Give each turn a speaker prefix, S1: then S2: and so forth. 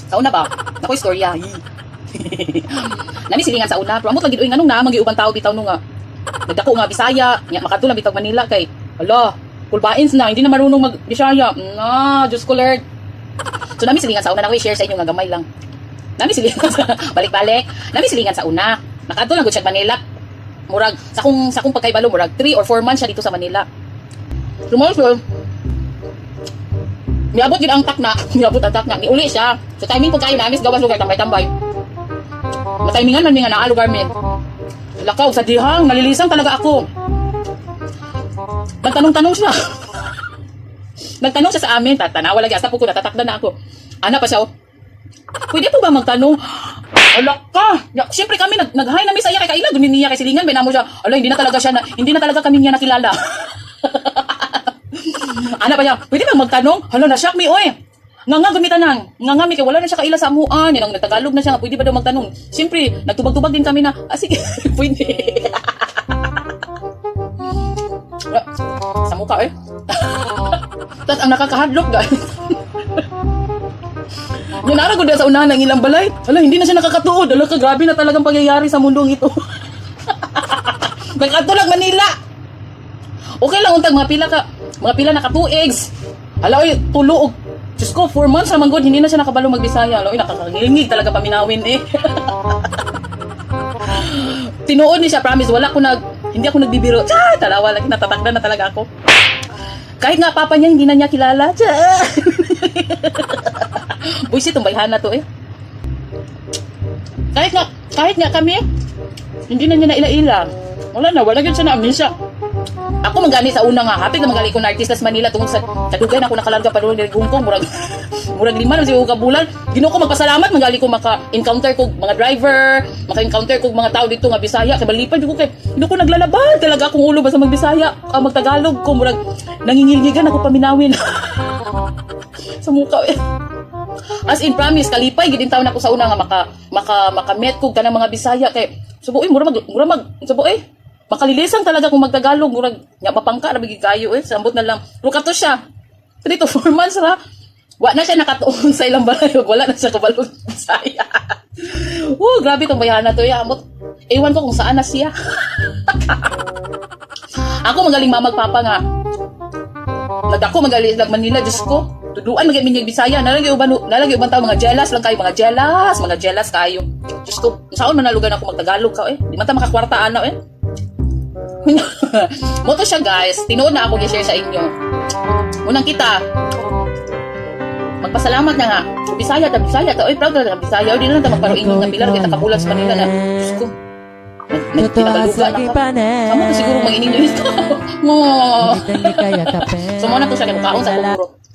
S1: Sa una ba? Ako istorya. Nami silingan sa una, pero amot lagi doy nganong na magiubang tao bitaw no nga. Nagdako nga Bisaya, nya makadto lang bitaw Manila kay ala, kulbains na hindi na marunong mag-Bisaya. Diyos ko Lord. So nami silingan sa una na share sa inyo nga gamay lang. Nami silingan sa balik-balik. Nami silingan sa una. Nakadto lang gud siya Manila. Murag sa kung pagkaybalo murag 3 or 4 months siya dito sa Manila. Rumor niabot gid ang takna, niabot ang takna, niuli siya. So timing ko kayo namis gawas lugar tambay-tambay. Matimingan man mi nga naa lugar min. Lakaw sa dihang, nalilisang talaga ako. Nagtanong-tanong siya. Nagtanong siya sa amin, tatanawa lagi asa po ko natatakda na ako. Ana pa siya, oh. Pwede po ba magtanong? Ala ka! Siyempre kami nag-hi na mi sa iya kay kaila, gunin niya kay silingan, binamo siya. Ala, hindi na talaga kami niya nakilala. Ana pa siya, pwede bang magtanong? Hala, na-shock mi, oy. Nga gamitan nga mi, kaya wala na siya kaila sa amuan. Yan ang nagtagalog na siya, nga, pwede ba daw magtanong? Siyempre, nagtubag-tubag din kami na, sige, pwede. Sa mukha, eh. Tapos ang nakakahadlok, guys. Yan, nara ko din sa unahan ng ilang balay. Hala, hindi na siya nakakatuod. Hala, grabe na talagang pangyayari sa mundong ito. Nagkatulag Manila. Okay lang untag mga pila na katuigs. Hala, oy, tulo og Diyos ko, 4 months naman good, hindi na siya nakabalo magbisaya. Hala, oy, nakakagilingig talaga paminawin eh. Tinuod ni siya, promise, hindi ako nagbibiro. Talawa lagi, natatakda na talaga ako. Kahit nga papa niya, hindi na niya kilala. Buisit, tumbayhan na to eh. Kahit nga kami, hindi na niya naila-ila. Wala yun siya na amnesia. Ako mangani sa una nga, hapit na manggali ko na artista sa Manila tungkol sa dugay na ako nakalarga pa doon ng Hong murag 5 na siguro ka bulan. Ginoo ko magpasalamat manggali ko maka-encounter ko mga driver, maka-encounter ko mga tao dito nga Bisaya, kay balipad ko kay ginoo ko naglalaban talaga akong ulo basta mag-Bisaya, magtagalog ko murag nangingilngigan ako paminawin. Sa mukha eh. As in promise kalipay gid taon ako sa una nga maka-met ko kanang mga Bisaya kay subuoy mura mag subuoy makalilisang talaga kung magtagalog murag nya mapangka ra bigi kayo eh sambot na lang rukato siya 3 to 4 months ra wa na siya nakatuon sa ilang balay wala na siya kabalog Bisaya. Grabe tong bayana to ya amot ewan ko kung saan na siya. Ako magaling mamagpapa nga nagdako magaling Manila Diyos ko tuduan magaling Bisaya nalagi uban tao mga jealous kayo Diyos ko saan man nalugan ako magtagalog ka eh di man ta makakwarta ana eh. Moto siya guys, tinuod na ako i-share sa inyo. Unang kita, magpasalamat na nga. Bisaya ta, oy proud na Bisaya. Di na lang ta magparuingon ng pilar kita kabulan sa Manila na. Diyos ko. Nagtinalugan ako. Kamu to siguro mag-ining dito. So mo na to siya kay mukaon sa puro.